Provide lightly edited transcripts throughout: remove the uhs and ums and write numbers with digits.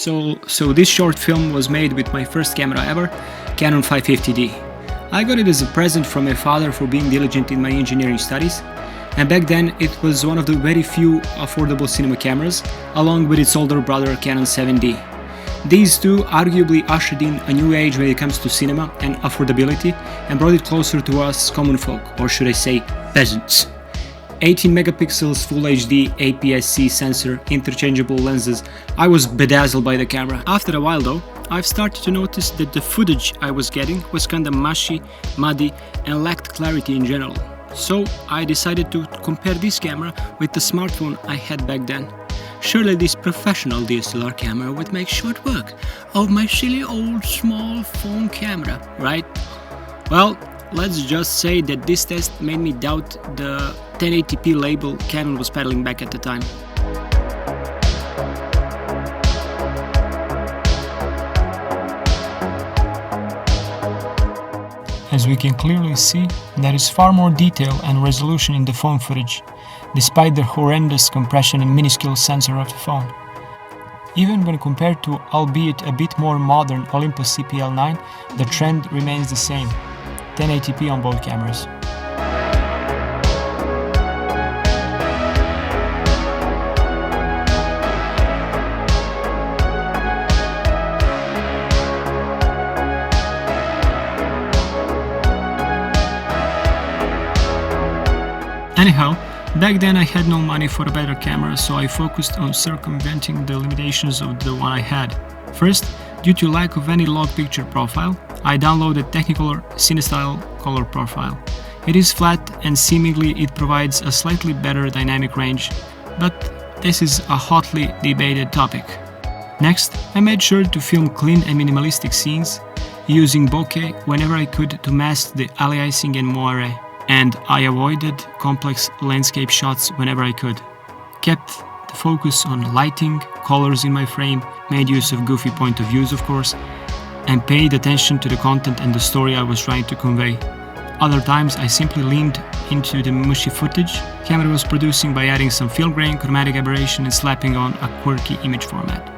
So this short film was made with my first camera ever, Canon 550D. I got it as a present from my father for being diligent in my engineering studies, and back then it was one of the very few affordable cinema cameras, along with its older brother Canon 7D. These two arguably ushered in a new age when it comes to cinema and affordability, and brought it closer to us common folk, or should I say peasants. 18 megapixels Full HD APS-C sensor, interchangeable lenses. I was bedazzled by the camera. After a while though, I've started to notice that the footage I was getting was kinda mushy, muddy, and lacked clarity in general. So I decided to compare this camera with the smartphone I had back then. Surely this professional DSLR camera would make short work of my silly old small phone camera, right? Well, let's just say that this test made me doubt the 1080p label Canon was peddling back at the time. As we can clearly see, there is far more detail and resolution in the phone footage, despite the horrendous compression and minuscule sensor of the phone. Even when compared to albeit a bit more modern Olympus CP-L9, the trend remains the same, 1080p on both cameras. Anyhow, back then I had no money for a better camera, so I focused on circumventing the limitations of the one I had. First, due to lack of any log picture profile, I downloaded Technicolor CineStyle Color Profile. It is flat and seemingly it provides a slightly better dynamic range, but this is a hotly debated topic. Next, I made sure to film clean and minimalistic scenes, using bokeh whenever I could to mask the aliasing and moire. And I avoided complex landscape shots whenever I could. Kept the focus on lighting, colors in my frame, made use of goofy point of views of course, and paid attention to the content and the story I was trying to convey. Other times I simply leaned into the mushy footage camera was producing by adding some film grain, chromatic aberration and slapping on a quirky image format.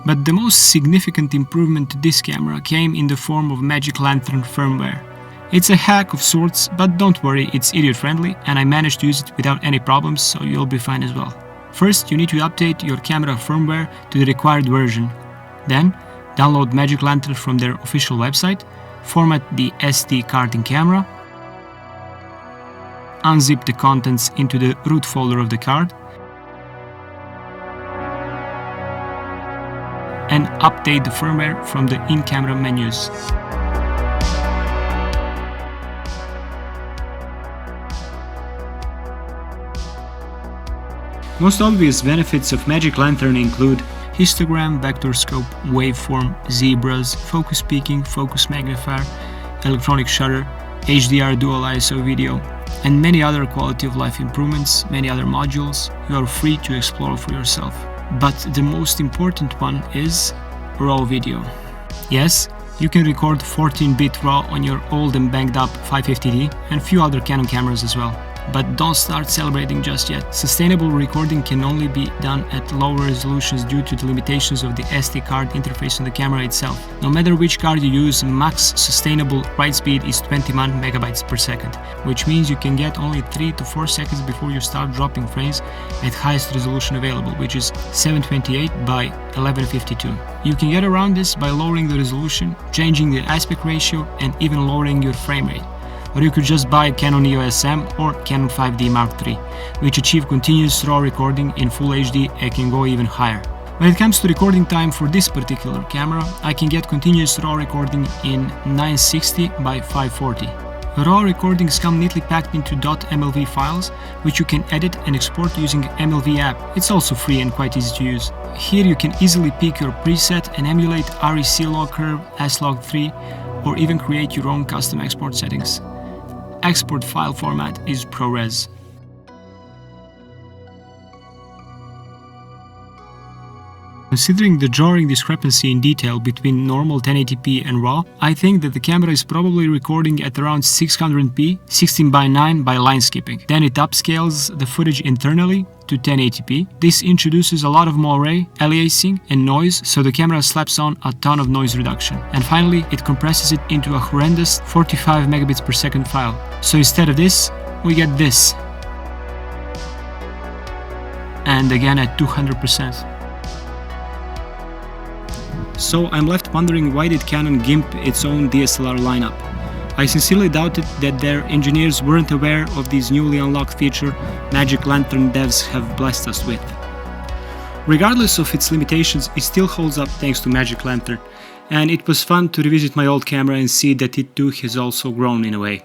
But the most significant improvement to this camera came in the form of Magic Lantern firmware. It's a hack of sorts, but don't worry, it's idiot-friendly and I managed to use it without any problems, so you'll be fine as well. First, you need to update your camera firmware to the required version. Then, download Magic Lantern from their official website, format the SD card in camera, unzip the contents into the root folder of the card, and update the firmware from the in-camera menus. Most obvious benefits of Magic Lantern include histogram, vector scope, waveform, zebras, focus peaking, focus magnifier, electronic shutter, HDR dual ISO video, and many other quality of life improvements, many other modules you are free to explore for yourself. But the most important one is RAW video. Yes, you can record 14-bit RAW on your old and banged up 550D and few other Canon cameras as well. But don't start celebrating just yet. Sustainable recording can only be done at lower resolutions due to the limitations of the SD card interface on the camera itself. No matter which card you use, max sustainable write speed is 21 megabytes per second, which means you can get only 3 to 4 seconds before you start dropping frames at highest resolution available, which is 728 by 1152. You can get around this by lowering the resolution, changing the aspect ratio, and even lowering your frame rate. or you could just buy Canon EOS M or Canon 5D Mark III, which achieve continuous RAW recording in Full HD and can go even higher. When it comes to recording time for this particular camera, I can get continuous RAW recording in 960 by 540. RAW recordings come neatly packed into .mlv files, which you can edit and export using MLV app. It's also free and quite easy to use. Here you can easily pick your preset and emulate REC log curve, S-Log3, or even create your own custom export settings. Export file format is ProRes. Considering the jarring discrepancy in detail between normal 1080p and RAW, I think that the camera is probably recording at around 600p, 16:9 by line skipping. Then it upscales the footage internally to 1080p. This introduces a lot of moire, aliasing and noise, so the camera slaps on a ton of noise reduction. And finally, it compresses it into a horrendous 45 megabits per second file. So instead of this, we get this. And again at 200%. So I'm left wondering, why did Canon gimp its own DSLR lineup? I sincerely doubted that their engineers weren't aware of this newly unlocked feature Magic Lantern devs have blessed us with. Regardless of its limitations, it still holds up thanks to Magic Lantern, and it was fun to revisit my old camera and see that it too has also grown in a way.